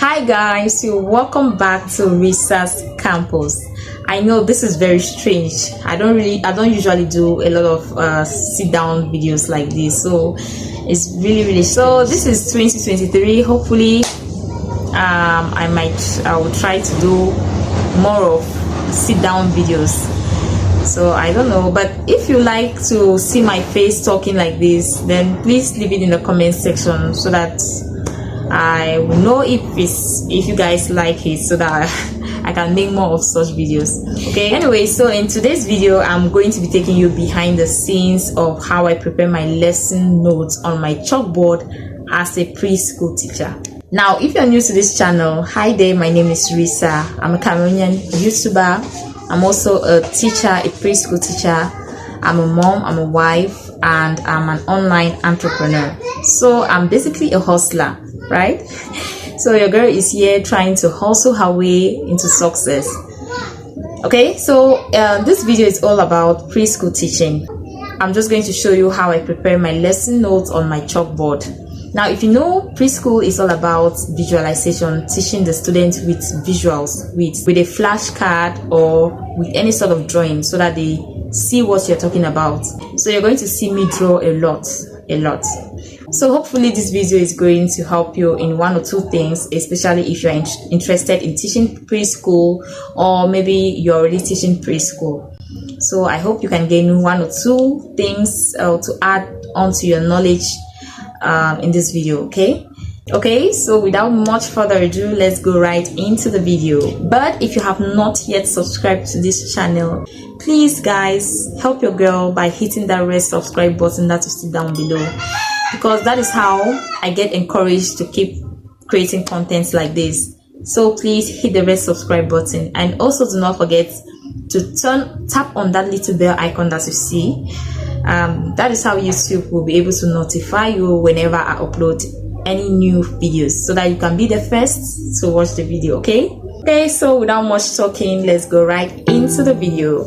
Hi guys, so welcome back to Risa's campus. I know this is very strange. I don't usually do a lot of sit down videos like this, so it's really so this is 2023. Hopefully I will try to do more of sit down videos. So I don't know, but if you like to see my face talking like this, then please leave it in the comment section so that I will know if you guys like it, so that I can make more of such videos. Okay, anyway, so in today's video I'm going to be taking you behind the scenes of how I prepare my lesson notes on my chalkboard as a preschool teacher. Now, if you're new to this channel, hi there, my name is Risa. I'm a Cameroonian YouTuber. I'm also a teacher, a preschool teacher. I'm a mom, I'm a wife, and I'm an online entrepreneur. So I'm basically a hustler, right? So your girl is here trying to hustle her way into success. Okay, so this video is all about preschool teaching. I'm just going to show you how I prepare my lesson notes on my chalkboard. Now, if you know, preschool is all about visualization, teaching the students with visuals, with a flashcard or with any sort of drawing, so that they see what you're talking about. So you're going to see me draw a lot. So hopefully this video is going to help you in one or two things, especially if you're interested in teaching preschool, or maybe you're already teaching preschool. So I hope you can gain one or two things to add onto your knowledge in this video. Okay, so without much further ado, let's go right into the video. But if you have not yet subscribed to this channel, please guys, help your girl by hitting that red subscribe button that is down below, because that is how I get encouraged to keep creating contents like this. So please hit the red subscribe button, and also do not forget to tap on that little bell icon that you see. That is how YouTube will be able to notify you whenever I upload any new videos, so that you can be the first to watch the video. Okay, so without much talking, let's go right into the video.